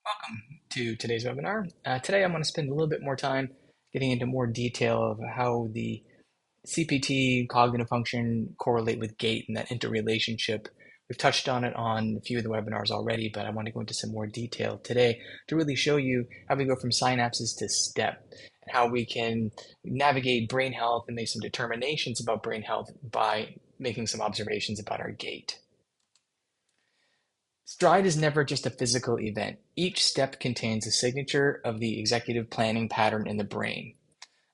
Welcome to today's webinar. Today I'm going to spend a little bit more time getting into more detail of how the CPT, cognitive function correlate with gait and that interrelationship. We've touched on it on a few of the webinars already, but I want to go into some more detail today to really show you how we go from synapses to step and how we can navigate brain health and make some determinations about brain health by making some observations about our gait. Stride is never just a physical event. Each step contains a signature of the executive planning pattern in the brain.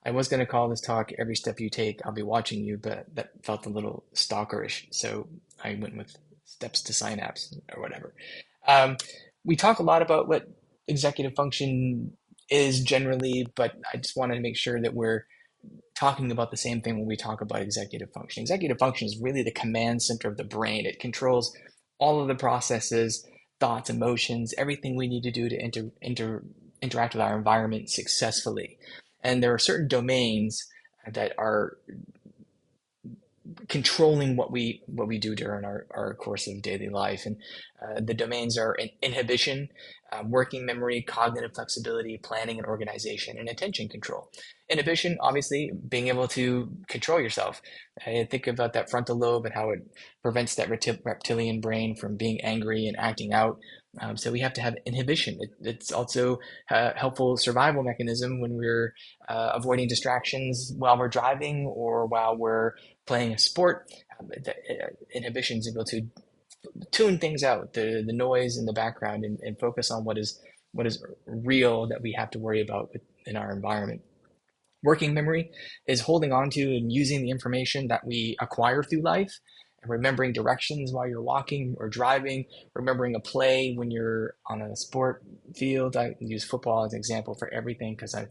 I was going to call this talk Every Step You Take, I'll be watching you, but that felt a little stalkerish, so I went with Steps to Synapse or whatever. Um, we talk a lot about what executive function is generally, but I just wanted to make sure that we're talking about the same thing when we talk about executive function. Executive function is really the command center of the brain. It controls all of the processes, thoughts, emotions, everything we need to do to interact with our environment successfully. And there are certain domains that are controlling what we do during our course of daily life. And the domains are inhibition, working memory, cognitive flexibility, planning and organization, and attention control. Inhibition, obviously, being able to control yourself. Think about that frontal lobe and how it prevents that reptilian brain from being angry and acting out. So we have to have inhibition. It's also a helpful survival mechanism when we're avoiding distractions while we're driving or while we're playing a sport. Inhibition is able to tune things out, the noise in the background, and focus on what is real that we have to worry about in our environment. Working memory is holding on to and using the information that we acquire through life and remembering directions while you're walking or driving, remembering a play when you're on a sport field. I use football as an example for everything because I'm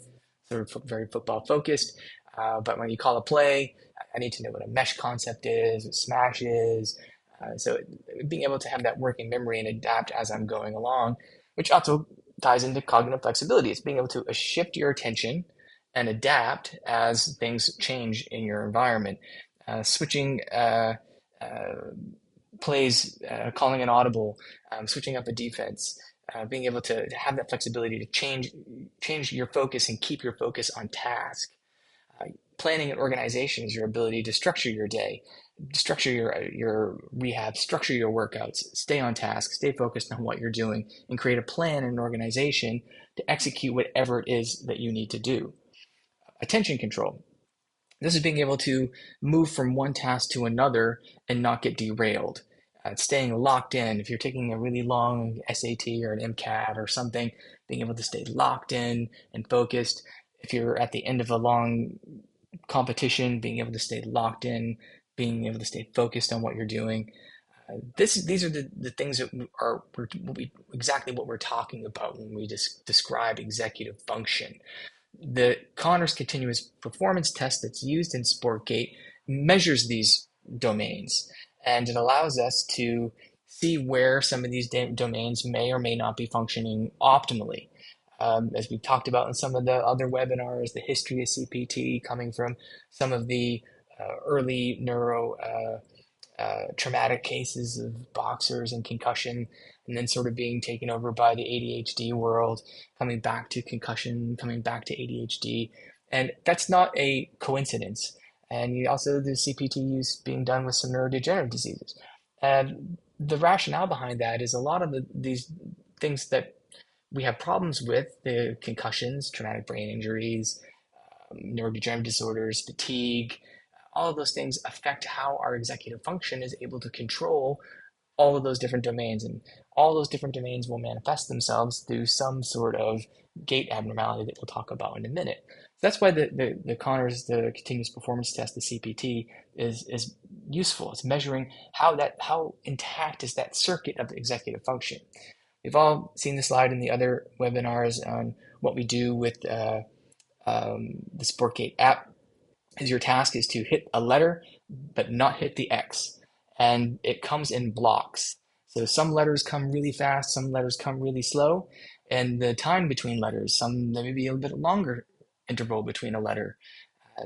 sort of very football focused. But when you call a play, I need to know what a mesh concept is, what smash is. So being able to have that working memory and adapt as I'm going along, which also ties into cognitive flexibility. It's being able to shift your attention and adapt as things change in your environment. Switching plays, calling an audible, switching up a defense, being able to have that flexibility to change your focus and keep your focus on task. Planning and organization is your ability to structure your day, structure your rehab, structure your workouts, stay on task, stay focused on what you're doing, and create a plan and an organization to execute whatever it is that you need to do. Attention control. This is being able to move from one task to another and not get derailed. Staying locked in. If you're taking a really long SAT or an MCAT or something, being able to stay locked in and focused. If you're at the end of a long competition, being able to stay locked in, being able to stay focused on what you're doing. These are the things that are exactly what we're talking about when we describe executive function. The Connors continuous performance test that's used in Gait measures these domains, and it allows us to see where some of these domains may or may not be functioning optimally. As we talked about in some of the other webinars, the history of CPT coming from some of the early neuro traumatic cases of boxers and concussion, and then sort of being taken over by the ADHD world, coming back to concussion, coming back to ADHD. And that's not a coincidence. And you also, the CPT use being done with some neurodegenerative diseases. And the rationale behind that is a lot of these things that we have problems with, the concussions, traumatic brain injuries, neurodegenerative disorders, fatigue, all of those things affect how our executive function is able to control all of those different domains. And all those different domains will manifest themselves through some sort of gait abnormality that we'll talk about in a minute. So that's why the Connors, the continuous performance test, the CPT, is useful. It's measuring how intact is that circuit of the executive function. We've all seen the slide in the other webinars on what we do with the Gait app. Is your task is to hit a letter, but not hit the X. And it comes in blocks. So some letters come really fast, some letters come really slow, and the time between letters, there may be a bit longer interval between a letter.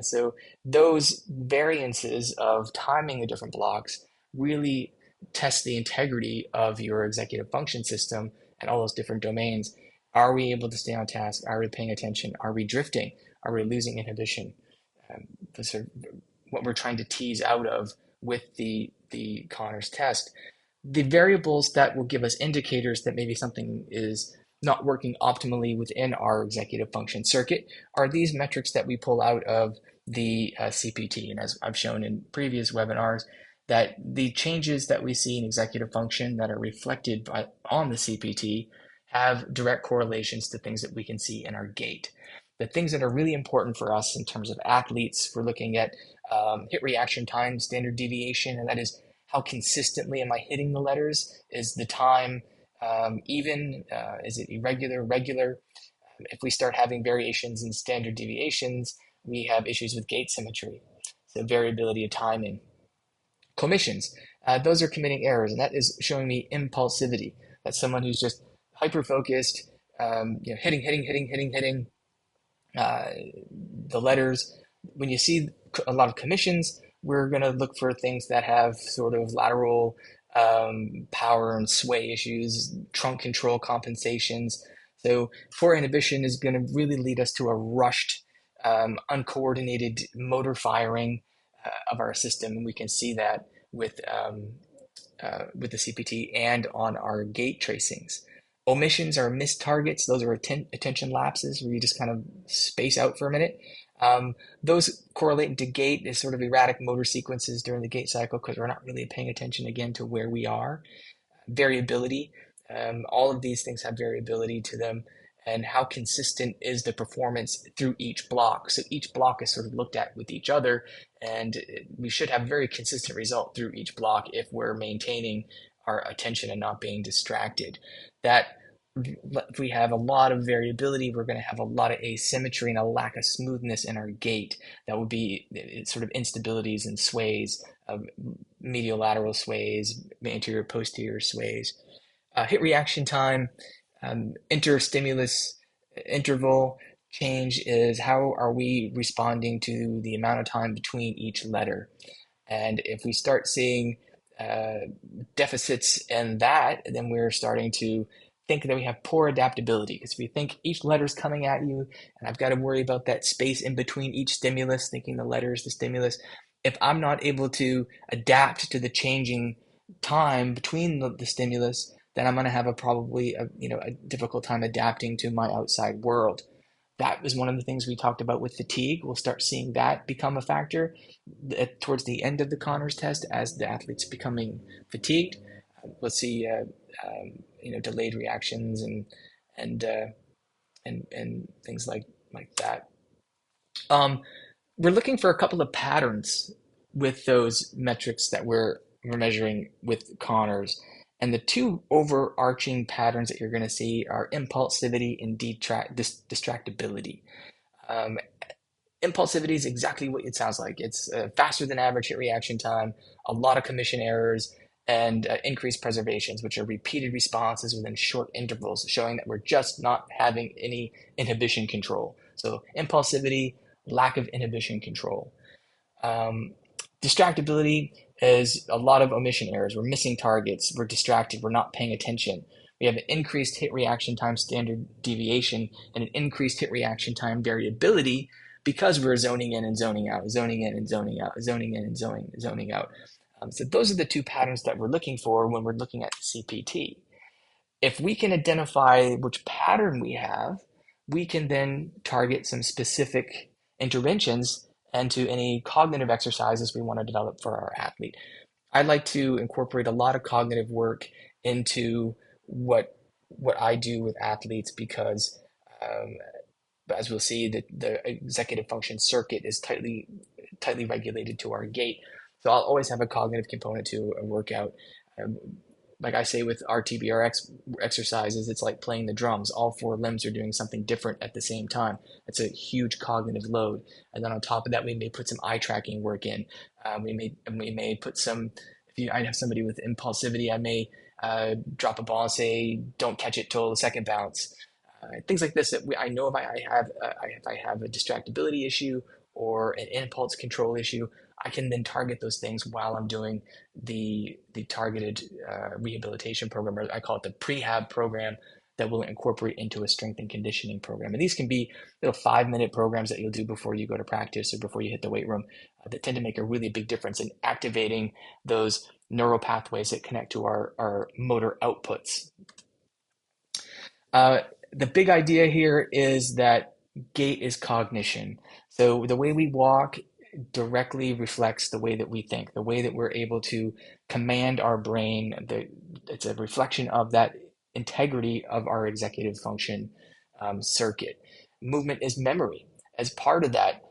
So those variances of timing the different blocks really test the integrity of your executive function system and all those different domains. Are we able to stay on task? Are we paying attention? Are we drifting? Are we losing inhibition? Sort of what we're trying to tease out of with the Conners test. The variables that will give us indicators that maybe something is not working optimally within our executive function circuit are these metrics that we pull out of the CPT. And as I've shown in previous webinars, that the changes that we see in executive function that are reflected on the CPT have direct correlations to things that we can see in our gait. The things that are really important for us in terms of athletes, we're looking at hit reaction time, standard deviation, and that is how consistently am I hitting the letters? Is the time even? Is it irregular, regular? If we start having variations in standard deviations, we have issues with gait symmetry, so variability of timing. Commissions, those are committing errors, and that is showing me impulsivity. That's someone who's just hyper focused, hitting the letters. When you see a lot of commissions, we're going to look for things that have sort of lateral power and sway issues, trunk control compensations. So poor inhibition is going to really lead us to a rushed, uncoordinated motor firing of our system, and we can see that with the CPT and on our gait tracings. Omissions are missed targets. Those are attention lapses where you just kind of space out for a minute. Those correlate to gait as sort of erratic motor sequences during the gait cycle because we're not really paying attention again to where we are. Variability. All of these things have variability to them, and how consistent is the performance through each block. So each block is sort of looked at with each other, and we should have a very consistent result through each block if we're maintaining our attention and not being distracted. That if we have a lot of variability, we're going to have a lot of asymmetry and a lack of smoothness in our gait. That would be sort of instabilities and sways, medial lateral sways, anterior posterior sways. Hit reaction time, interstimulus interval change is how are we responding to the amount of time between each letter. And if we start seeing deficits in that, then we're starting to think that we have poor adaptability. Because if you think each letter's coming at you, and I've got to worry about that space in between each stimulus, thinking the letter is the stimulus, if I'm not able to adapt to the changing time between the stimulus, then I'm going to have probably a difficult time adapting to my outside world. That was one of the things we talked about with fatigue. We'll start seeing that become a factor towards the end of the Conners test as the athlete's becoming fatigued. We'll see delayed reactions and things like that. We're looking for a couple of patterns with those metrics that we're measuring with Conners. And the two overarching patterns that you're going to see are impulsivity and distractibility. Impulsivity is exactly what it sounds like. It's faster than average hit reaction time, a lot of commission errors, and increased preservations, which are repeated responses within short intervals, showing that we're just not having any inhibition control. So impulsivity, lack of inhibition control. Distractibility is a lot of omission errors. We're missing targets. We're distracted. We're not paying attention. We have an increased hit reaction time standard deviation and an increased hit reaction time variability because we're zoning in and zoning out, zoning in and zoning out, zoning in and zoning out. So those are the two patterns that we're looking for when we're looking at CPT. If we can identify which pattern we have, we can then target some specific interventions and to any cognitive exercises we want to develop for our athlete. I like to incorporate a lot of cognitive work into what I do with athletes because, as we'll see, the executive function circuit is tightly regulated to our gait. So I'll always have a cognitive component to a workout. Like I say with our TBRX exercises, it's like playing the drums. All four limbs are doing something different at the same time. It's a huge cognitive load. And then on top of that, we may put some eye tracking work in. We may put some, I have somebody with impulsivity, I may drop a ball and say, don't catch it till the second bounce. Things like this that I know if I have a distractibility issue or an impulse control issue, I can then target those things while I'm doing the targeted rehabilitation program, or I call it the prehab program, that we'll incorporate into a strength and conditioning program. And these can be 5-minute programs that you'll do before you go to practice or before you hit the weight room that tend to make a really big difference in activating those neural pathways that connect to our motor outputs. The big idea here is that gait is cognition. So the way we walk directly reflects the way that we think, the way that we're able to command our brain. It's a reflection of that integrity of our executive function circuit. Movement is memory. As part of that,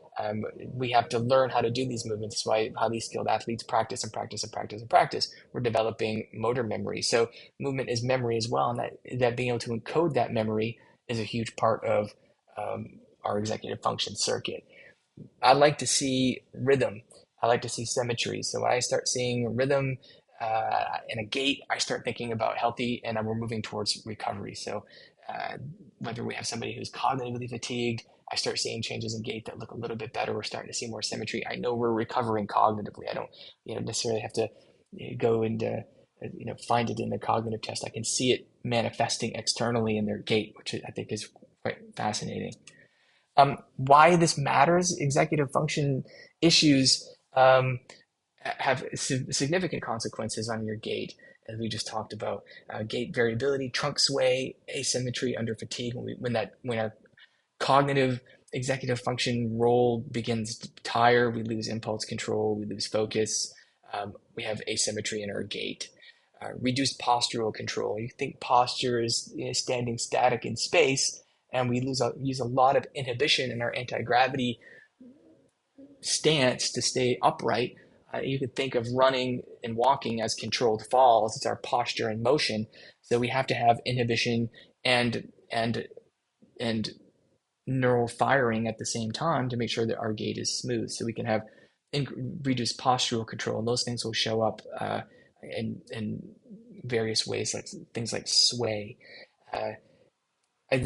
we have to learn how to do these movements. That's why highly skilled athletes practice and practice and practice and practice. We're developing motor memory. So movement is memory as well, and that being able to encode that memory is a huge part of our executive function circuit. I like to see rhythm. I like to see symmetry. So when I start seeing rhythm in a gait, I start thinking about healthy, and we're moving towards recovery. So whether we have somebody who's cognitively fatigued, I start seeing changes in gait that look a little bit better. We're starting to see more symmetry. I know we're recovering cognitively. I don't, necessarily have to go and find it in the cognitive test. I can see it manifesting externally in their gait, which I think is quite fascinating. Why this matters, executive function issues have significant consequences on your gait, as we just talked about. Gait variability, trunk sway, asymmetry under fatigue. When a cognitive executive function role begins to tire, we lose impulse control, we lose focus, we have asymmetry in our gait. Reduced postural control. You think posture is standing static in space, and we use a lot of inhibition in our anti-gravity stance to stay upright. You could think of running and walking as controlled falls. It's our posture and motion. So we have to have inhibition and neural firing at the same time to make sure that our gait is smooth. So we can have reduced postural control, and those things will show up in various ways, like things like sway. As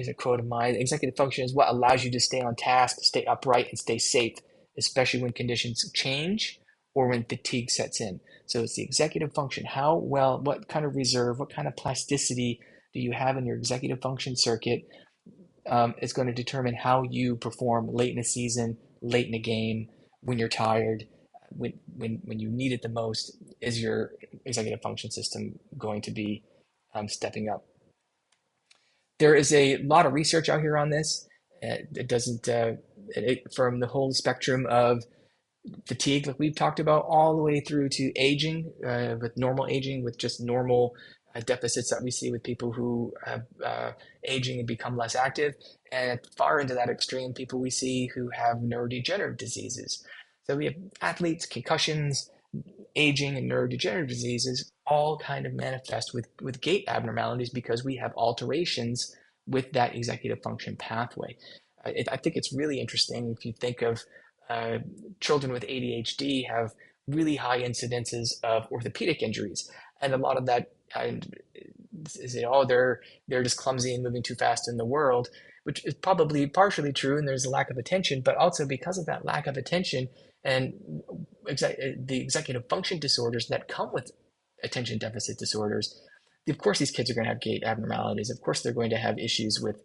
a quote of mine, executive function is what allows you to stay on task, stay upright, and stay safe, especially when conditions change or when fatigue sets in. So it's the executive function. What kind of reserve, what kind of plasticity do you have in your executive function circuit? Is going to determine how you perform late in a season, late in a game, when you're tired, when you need it the most. Is your executive function system going to be stepping up? There is a lot of research out here on this. It doesn't, from the whole spectrum of fatigue, like we've talked about, all the way through to aging, with normal aging, with just normal deficits that we see with people who have aging and become less active, and far into that extreme, people we see who have neurodegenerative diseases. So we have athletes, concussions, aging, and neurodegenerative diseases all kind of manifest with gait abnormalities because we have alterations with that executive function pathway. I think it's really interesting if you think of children with ADHD have really high incidences of orthopedic injuries, and a lot of that is they're just clumsy and moving too fast in the world, which is probably partially true, and there's a lack of attention, but also because of that lack of attention and the executive function disorders that come with attention deficit disorders, of course these kids are going to have gait abnormalities. Of course they're going to have issues with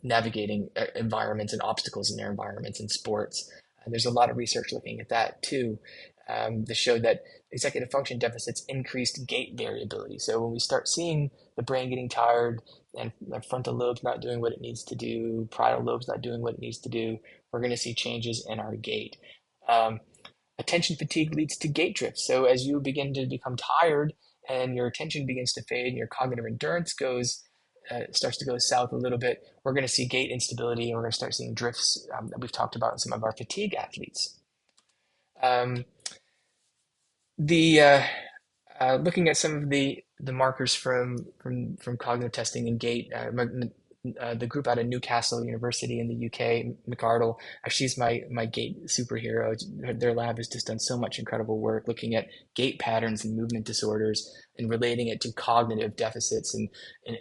navigating environments and obstacles in their environments in sports. There's a lot of research looking at that too, that showed that executive function deficits increased gait variability. So when we start seeing the brain getting tired and the frontal lobe's not doing what it needs to do, parietal lobe's not doing what it needs to do, we're going to see changes in our gait. Attention fatigue leads to gait drift. So as you begin to become tired and your attention begins to fade and your cognitive endurance starts to go south a little bit, we're going to see gait instability, and we're going to start seeing drifts that we've talked about in some of our fatigue athletes. Looking at some of the markers from cognitive testing and gait, the group out of Newcastle University in the UK, McArdle, she's my gait superhero. Their lab has just done so much incredible work looking at gait patterns and movement disorders and relating it to cognitive deficits and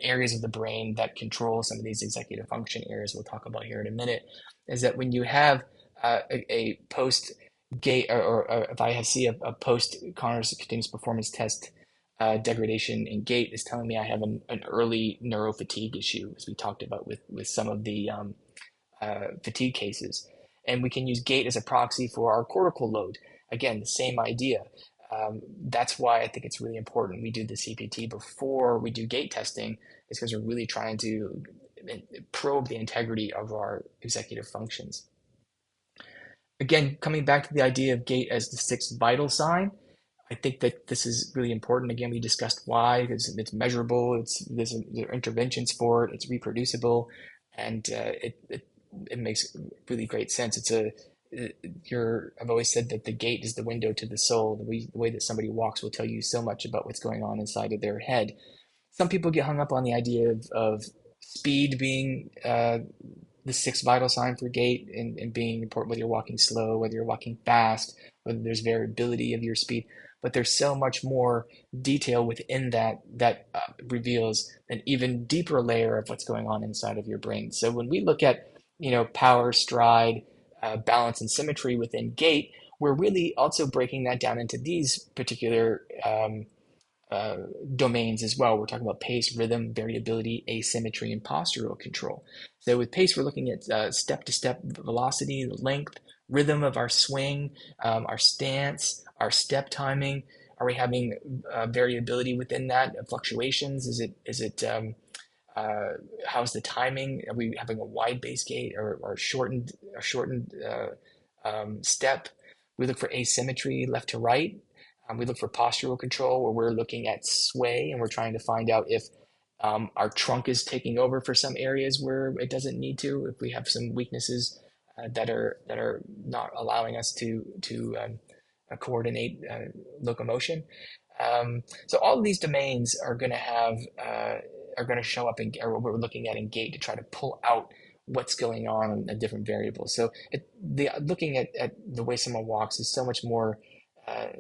areas of the brain that control some of these executive function areas we'll talk about here in a minute. Is that when you have a post gait, or if I see a post continuous performance test degradation in gait is telling me I have an early neurofatigue issue, as we talked about with some of the fatigue cases. And we can use gait as a proxy for our cortical load. Again, the same idea. That's why I think it's really important we do the CPT before we do gait testing, is because we're really trying to probe the integrity of our executive functions. Again, coming back to the idea of gait as the sixth vital sign, I think that this is really important. Again, we discussed why, because it's measurable, there are interventions for it, it's reproducible, and it makes really great sense. I've always said that the gait is the window to the soul. The way that somebody walks will tell you so much about what's going on inside of their head. Some people get hung up on the idea of speed being the sixth vital sign for gait and being important, whether you're walking slow, whether you're walking fast, whether there's variability of your speed. But there's so much more detail within that reveals an even deeper layer of what's going on inside of your brain. So when we look at, power, stride, balance, and symmetry within gait, we're really also breaking that down into these particular uh, domains as well. We're talking about pace, rhythm, variability, asymmetry, and postural control. So with pace, we're looking at step-to-step velocity, the length, rhythm of our swing, our stance, our step timing. Are we having variability within that? Fluctuations? Uh, how's the timing? Are we having a wide base gait or shortened step? We look for asymmetry, left to right. We look for postural control, where we're looking at sway and we're trying to find out if our trunk is taking over for some areas where it doesn't need to. If we have some weaknesses that are not allowing us to coordinate locomotion. So all of these domains are going to show up in or what we're looking at in gait to try to pull out what's going on in different variables. So looking at the way someone walks is so much more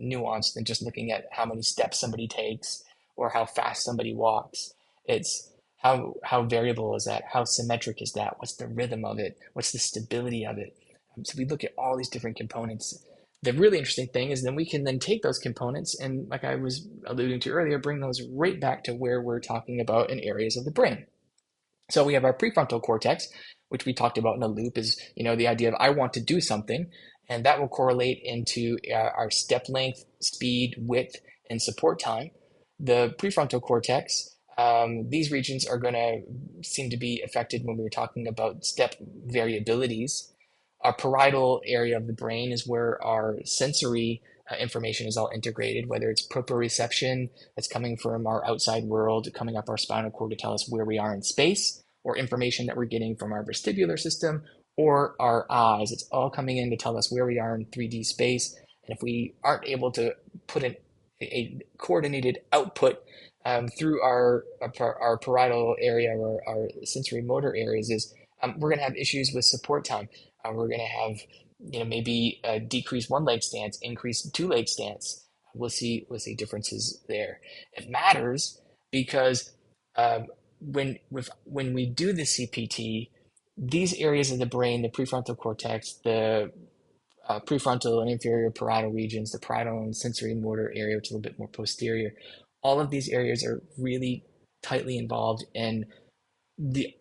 nuanced than just looking at how many steps somebody takes or how fast somebody walks. It's how variable is that? How symmetric is that? What's the rhythm of it? What's the stability of it? So we look at all these different components. The really interesting thing is then we can then take those components and, like I was alluding to earlier, bring those right back to where we're talking about in areas of the brain. So we have our prefrontal cortex, which we talked about in a loop, is the idea of I want to do something, and that will correlate into our step length, speed, width, and support time. The prefrontal cortex, these regions are going to seem to be affected when we were talking about step variabilities. Our parietal area of the brain is where our sensory information is all integrated, whether it's proprioception that's coming from our outside world, coming up our spinal cord to tell us where we are in space, or information that we're getting from our vestibular system or our eyes. It's all coming in to tell us where we are in 3D space. And if we aren't able to put a coordinated output through our parietal area or our sensory motor areas, we're going to have issues with support time. We're going to have, maybe a decreased one leg stance, increased two leg stance. We'll see differences there. It matters because when we do the CPT, these areas of the brain, the prefrontal cortex, the prefrontal and inferior parietal regions, the parietal and sensory motor area, which is a little bit more posterior, all of these areas are really tightly involved in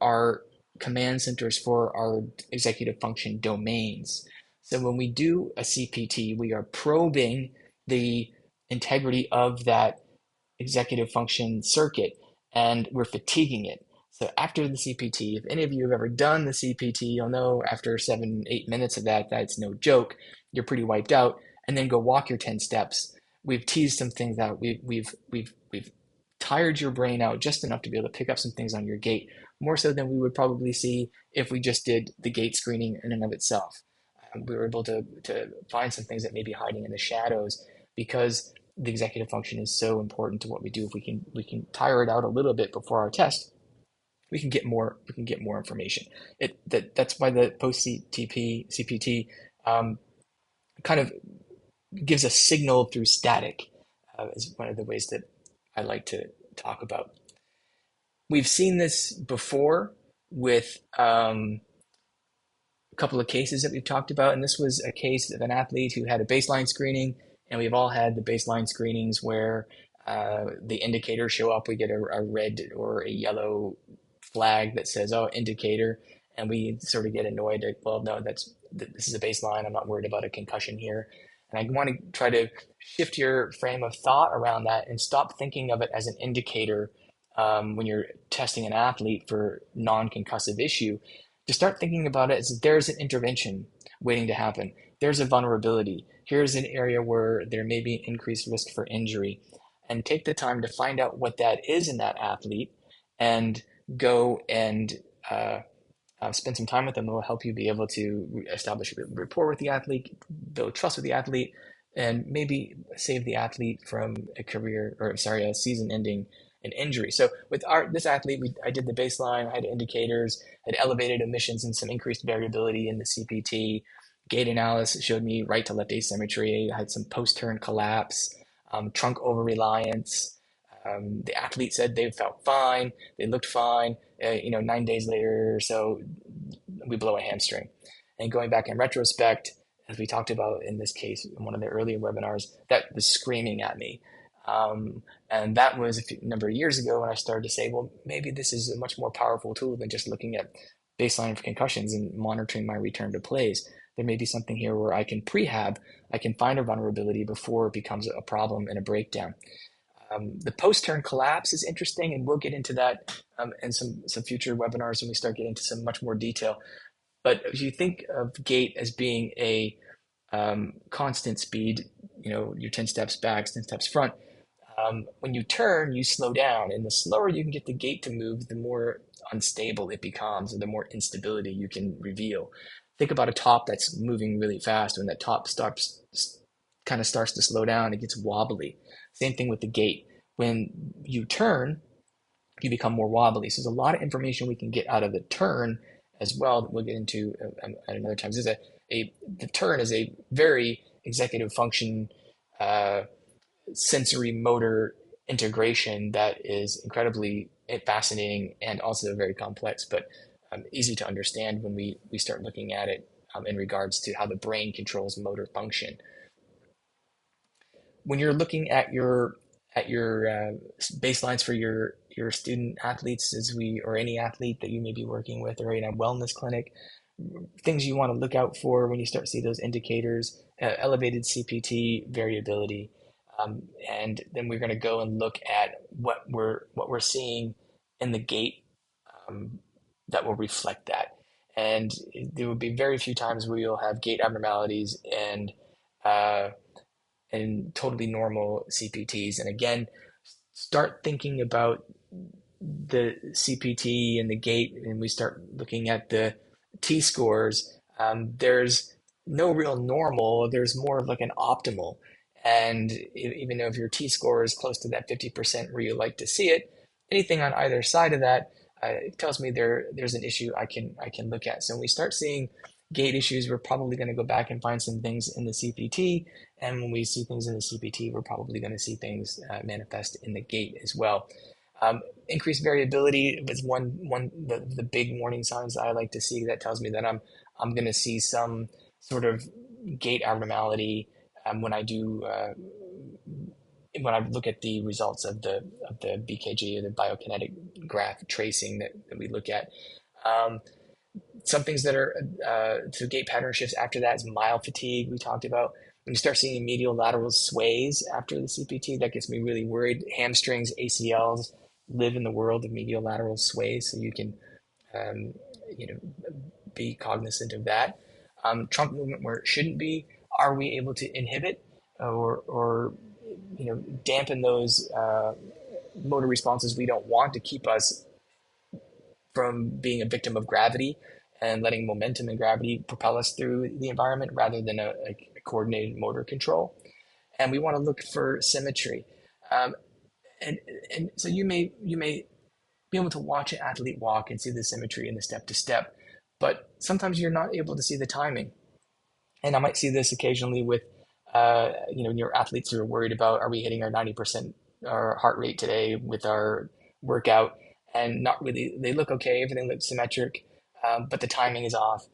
our command centers for our executive function domains. So when we do a CPT, we are probing the integrity of that executive function circuit and we're fatiguing it. So after the CPT, if any of you have ever done the CPT, you'll know after 7-8 minutes of that's no joke. You're pretty wiped out. And then go walk your 10 steps. We've teased some things out. We've tired your brain out just enough to be able to pick up some things on your gait, more so than we would probably see if we just did the gait screening in and of itself. We were able to find some things that may be hiding in the shadows because the executive function is so important to what we do. If we can tire it out a little bit before our test, we can get more information. That's why the post CPT kind of gives a signal through static, is one of the ways that I like to talk about. We've seen this before with a couple of cases that we've talked about, and this was a case of an athlete who had a baseline screening, and we've all had the baseline screenings where the indicators show up. We get a red or a yellow flag that says, "Oh, indicator," and we sort of get annoyed. At, well, no, this is a baseline. I'm not worried about a concussion here. And I want to try to shift your frame of thought around that and stop thinking of it as an indicator when you're testing an athlete for non-concussive issue. To start thinking about it as there's an intervention waiting to happen. There's a vulnerability. Here's an area where there may be increased risk for injury, and take the time to find out what that is in that athlete and go and spend some time with them. It will help you be able to establish a rapport with the athlete, build trust with the athlete, and maybe save the athlete from a season ending an injury. So with this athlete, I did the baseline, I had indicators, had elevated emissions and some increased variability in the CPT. Gait analysis showed me right to left asymmetry. I had some post-turn collapse, trunk over-reliance. The athlete said they felt fine, they looked fine. 9 days later or so, we blow a hamstring. And going back in retrospect, as we talked about in this case in one of the earlier webinars, that was screaming at me. And that was a number of years ago when I started to say, well, maybe this is a much more powerful tool than just looking at baseline for concussions and monitoring my return to plays. There may be something here where I can prehab, I can find a vulnerability before it becomes a problem and a breakdown. The post-turn collapse is interesting, and we'll get into that in some future webinars when we start getting into some much more detail. But if you think of gait as being a constant speed, you're 10 steps back, 10 steps front. When you turn, you slow down, and the slower you can get the gait to move, the more unstable it becomes, or the more instability you can reveal. Think about a top that's moving really fast. When that top kind of starts to slow down, it gets wobbly. Same thing with the gait. When you turn, you become more wobbly. So there's a lot of information we can get out of the turn as well that we'll get into at another time. The turn is a very executive function, sensory motor integration that is incredibly fascinating and also very complex, but easy to understand when we start looking at it in regards to how the brain controls motor function. When you're looking at your baselines for your student athletes, or any athlete that you may be working with, or in a wellness clinic, things you want to look out for when you start to see those indicators: elevated CPT variability, and then we're going to go and look at what we're seeing in the gait that will reflect that. And there will be very few times where you'll have gait abnormalities uh, and totally normal CPTs. And again, start thinking about the CPT and the gait, and we start looking at the T scores. There's no real normal, there's more of like an optimal. And even though if your T score is close to that 50% where you like to see it, anything on either side of that, it tells me there's an issue I can look at. So when we start seeing gait issues, we're probably going to go back and find some things in the CPT. And when we see things in the CPT, we're probably going to see things manifest in the gait as well. Increased variability is the big warning signs I like to see. That tells me that I'm going to see some sort of gait abnormality when I look at the results of the BKG, or the biokinetic graph tracing that we look at. Some things that are to gait pattern shifts after that is mild fatigue. We talked about when you start seeing medial lateral sways after the CPT, that gets me really worried. Hamstrings, ACLs live in the world of medial lateral sways, so you can um, be cognizant of that. Trunk movement where it shouldn't be. Are we able to inhibit or dampen those motor responses we don't want to keep us from being a victim of gravity and letting momentum and gravity propel us through the environment rather than a coordinated motor control? And we want to look for symmetry. Um, and so you may be able to watch an athlete walk and see the symmetry in the step to step, but sometimes you're not able to see the timing. And I might see this occasionally with your athletes who are worried about, are we hitting our 90% our heart rate today with our workout? And not really. They look okay, everything looks symmetric, but the timing is off.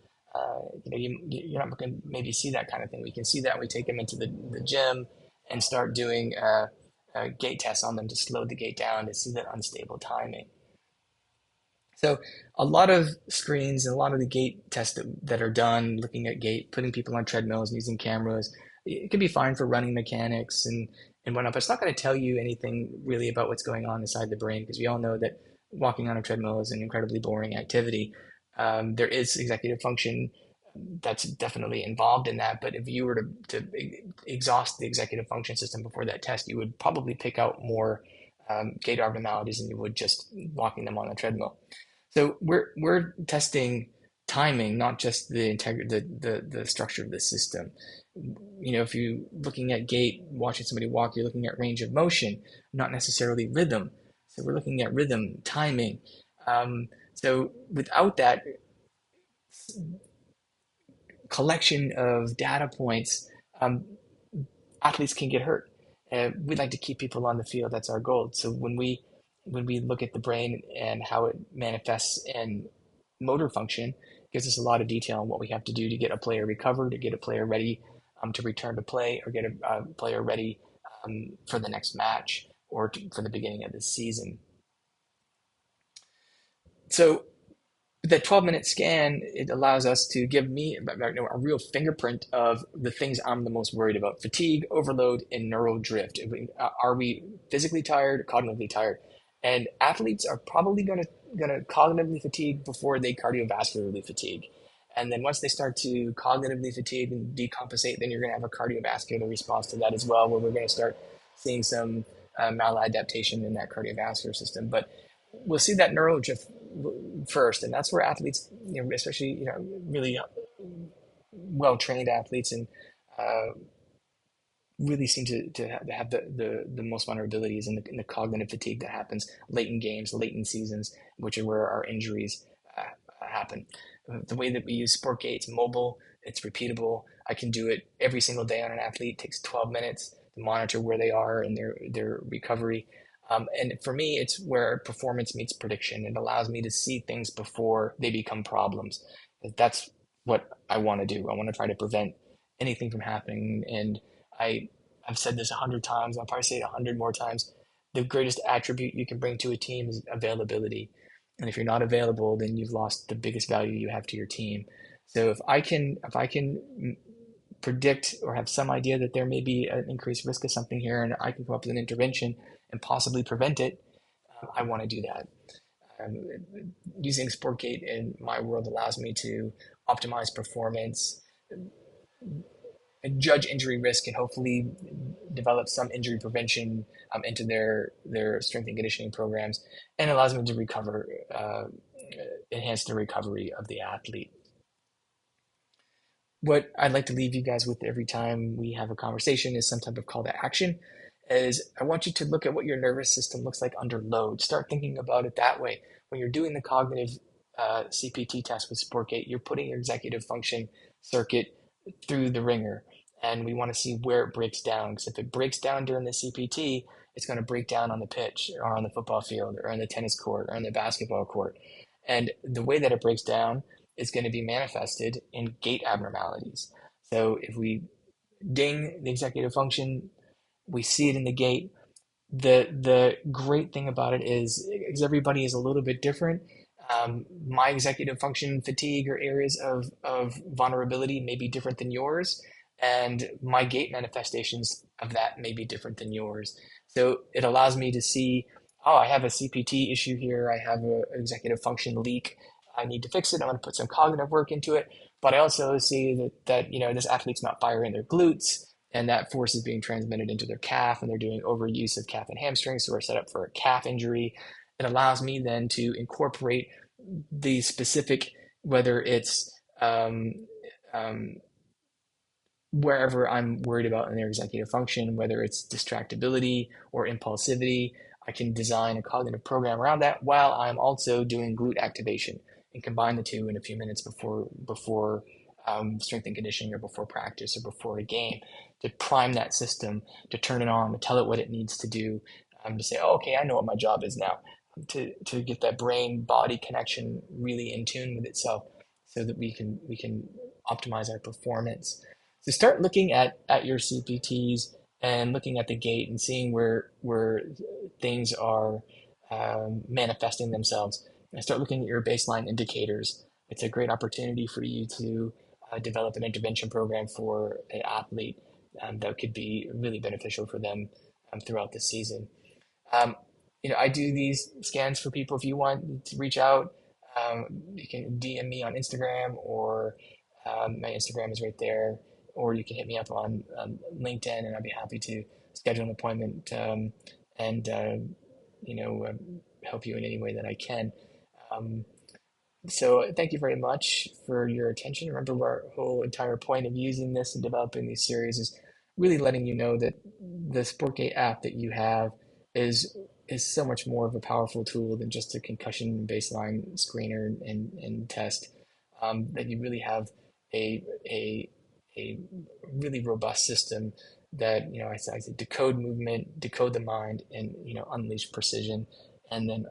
You're not going to maybe see that kind of thing. We can see that when we take them into the gym and start doing gait tests on them to slow the gait down to see that unstable timing. So a lot of screens and a lot of the gait tests that are done looking at gait, putting people on treadmills and using cameras, it can be fine for running mechanics and whatnot, but it's not going to tell you anything really about what's going on inside the brain because we all know that walking on a treadmill is an incredibly boring activity. There is executive function that's definitely involved in that, but if you were to exhaust the executive function system before that test, you would probably pick out more gait abnormalities than you would just walking them on a treadmill. So we're testing timing, not just the structure of the system. You know, if you're looking at gait, watching somebody walk, you're looking at range of motion, not necessarily rhythm. So we're looking at rhythm, timing. So without that collection of data points, athletes can get hurt. We'd like to keep people on the field. That's our goal. So when we look at the brain and how it manifests in motor function, it gives us a lot of detail on what we have to do to get a player recovered, to get a player ready to return to play, or get a player ready for the next match or for the beginning of the season. So that 12-minute scan, it allows us to give me a real fingerprint of the things I'm the most worried about: fatigue, overload, and neural drift. Are we physically tired, cognitively tired? And athletes are probably going to cognitively fatigue before they cardiovascularly fatigue. And then once they start to cognitively fatigue and decompensate, then you're going to have a cardiovascular response to that as well, where we're going to start seeing some maladaptation in that cardiovascular system. But we'll see that neural drift first, and that's where athletes, especially really well trained athletes, and uh, really seem to have the most vulnerabilities in the cognitive fatigue that happens late in games, late in seasons, which are where our injuries happen. The way that we use SportGait, it's mobile, it's repeatable. I can do it every single day on an athlete. It takes 12 minutes to monitor where they are in their recovery. And for me, it's where performance meets prediction. It allows me to see things before they become problems. That's what I want to do. I want to try to prevent anything from happening. And I, I've said this 100 times. I'll probably say it 100 more times. The greatest attribute you can bring to a team is availability. And if you're not available, then you've lost the biggest value you have to your team. So if I can predict or have some idea that there may be an increased risk of something here, and I can come up with an intervention and possibly prevent it, I want to do that. Um, Using SportGate in my world allows me to optimize performance, judge injury risk, and hopefully develop some injury prevention into their strength and conditioning programs, and allows me to enhance the recovery of the athlete. What I'd like to leave you guys with every time we have a conversation is some type of call to action. Is I want you to look at what your nervous system looks like under load. Start thinking about it that way. When you're doing the cognitive CPT test with SportGate, you're putting your executive function circuit through the ringer, and we want to see where it breaks down. Because if it breaks down during the CPT, it's going to break down on the pitch, or on the football field, or on the tennis court, or on the basketball court. And the way that it breaks down is going to be manifested in gait abnormalities. So if we ding the executive function, we see it in the gait. The great thing about it is because everybody is a little bit different. My executive function fatigue or areas of vulnerability may be different than yours, and my gait manifestations of that may be different than yours. So it allows me to see, oh, I have a CPT issue here. I have an executive function leak. I need to fix it. I'm going to put some cognitive work into it. But I also see that this athlete's not firing their glutes, and that force is being transmitted into their calf, and they're doing overuse of calf and hamstring, so we're set up for a calf injury. It allows me then to incorporate the specific, whether it's um, wherever I'm worried about in their executive function, whether it's distractibility or impulsivity. I can design a cognitive program around that while I'm also doing glute activation, and combine the two in a few minutes before strength and conditioning, or before practice, or before a game, to prime that system, to turn it on, to tell it what it needs to do, to say, oh, okay, I know what my job is now, to get that brain body connection really in tune with itself, so that we can optimize our performance. So start looking at your CPTs and looking at the gait and seeing where things are manifesting themselves. And start looking at your baseline indicators. It's a great opportunity for you to develop an intervention program for an athlete that could be really beneficial for them throughout the season. Um, I do these scans for people. If you want to reach out, you can DM me on Instagram, or my Instagram is right there, or you can hit me up on LinkedIn, and I'd be happy to schedule an appointment and help you in any way that I can. Um, so thank you very much for your attention. Remember, our whole entire point of using this and developing these series is really letting you know that the SportGate app that you have is is so much more of a powerful tool than just a concussion baseline screener and test. That you really have a a a really robust system that I say decode movement, decode the mind, and unleash precision, and then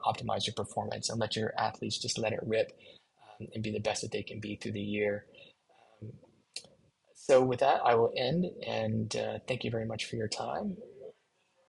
optimize your performance and let your athletes just let it rip and be the best that they can be through the year. Um, so with that, I will end, and thank you very much for your time.